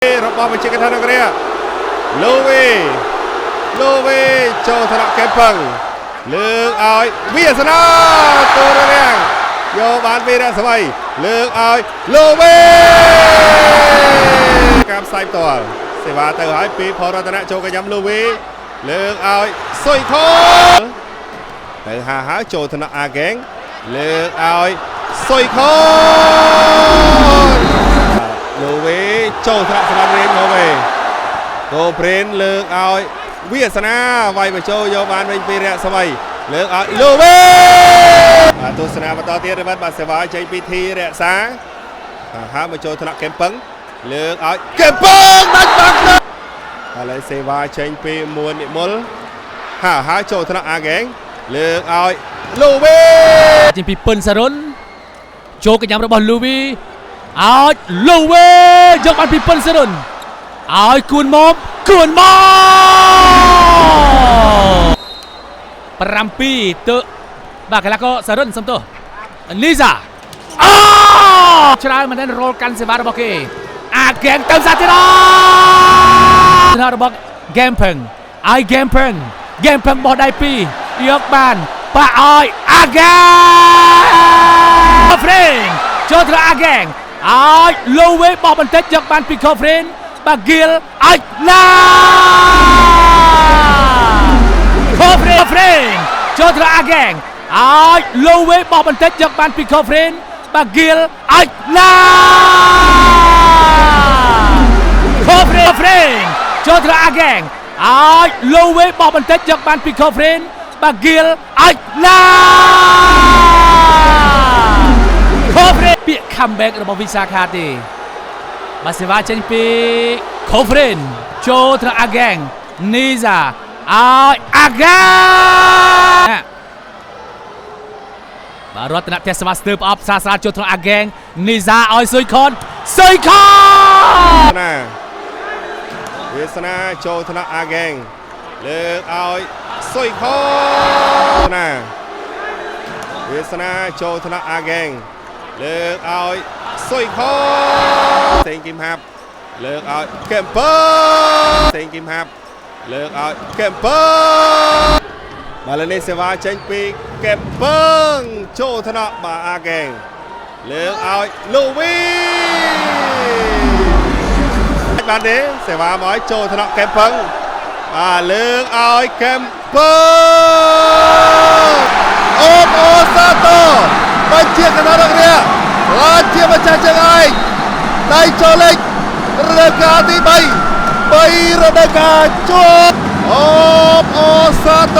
របស់វិជាកថានគរលូវីចូលថ្នាក់កែផឹងលើកឲ្យវាសនាទូររាំងយកបានពីរៈស្វ័យលើកឲ្យលូវីកាប់ផ្សាយផ្ទាល់សេវាទៅឲ្យពីផលរតនៈចូលកញ្ញាំលូវីលើកឲ្យសុយខូទៅហាចូលថ្នាក់អាហ្គេងលើកឲ្យសុយខូលូវីចូលថ្នាក់ស្ដាប់រៀងមកវិញកូប្រេនលើកឲ្យវាសនាវាយបញ្ចូលយកបានវិញពីរៈស្វ័យលើកឲ្យលូវីបាទទស្សនាបន្តទៀតរបស់បាទសេវាចេញពីធីរក្សាហាមកចូលថ្នាក់កែមពឹងលើកឲ្យកែមពឹងដាច់បាក់ទៅឥឡូវសេវាចេញពីមួននិមលហាចូលថ្នាក់អាហ្គេងលើកឲ្យលូវីចេញពីពិនសារុនចូលកញ្ញាំរបស់លូវីឲ្យលូវីយកបានពីពិនសារុនឲ្យគួនមក7ទៅបាទកីឡាករសារុនសំទោសលីសាច្រើនមែនទែនរលកាន់សេវារបស់គេអាហ្គេងទៅសាទៀតរបស់ហ្គេមផឹងឲ្យហ្គេមផឹងបោះដៃពីរយកបានប៉ាឲ្យអាហ្គេងហ្វ្រេនចូលទៅអាហ្គេងឲ្យលូវីបោះបន្តិចយកបានពីខូហ្វ្រេនបាហ្គីលឲ្យណាខូហ្វ្រេនចូលទៅអាហ្គេងឲ្យលូវីបោះបន្តិចយកបានពីខូហ្វ្រេនបាហ្គីលឲ្យណាខូហ្វ្រេនចូលទៅអាហ្គេងឲ្យលូវីបោះបន្តិចយកបានពីខូហ្វ្រេនបាហ្គីលឲ្យណាខូហ្វ្រេនពាក្យ comeback របស់វិសាខាទេបាទសេវាចេញពីខូហ្វ្រេនចូលទៅអាហ្គេងនីសាឲ្យអាហ្គេងបាទរតនៈទេសវាស្ទើរផ្អប់ស្រាលចូលទៅអាហ្គេងនីសាឲ្យស៊ុយខនណាវាសនាចូលថ្នាក់អាហ្គេងលើកឲ្យស៊ុយខនណាវាសនាចូលថ្នាក់អាហ្គេងលើកឲ្យស៊ុយខនសេងគីមហាប់លើកឲ្យកែមពើសេងគីមហាប់លើកឲ្យកែមពើបាទលើនេះសេវាចេញពីកែមពើចូលថ្នាក់បាទអាហ្គេងលើកឲ្យលូវីបានទេសេវាមកឲ្យចូលថ្នាក់កែមពឹងបាទលើកឲ្យកែមពឹងអូសាតូបញ្ជាកណ្ដាលរករាឡាជាម្ចាស់ជើងឯងដៃចូលលេខរដូវកាលទី3រដូវកាលជួបអូសាតូ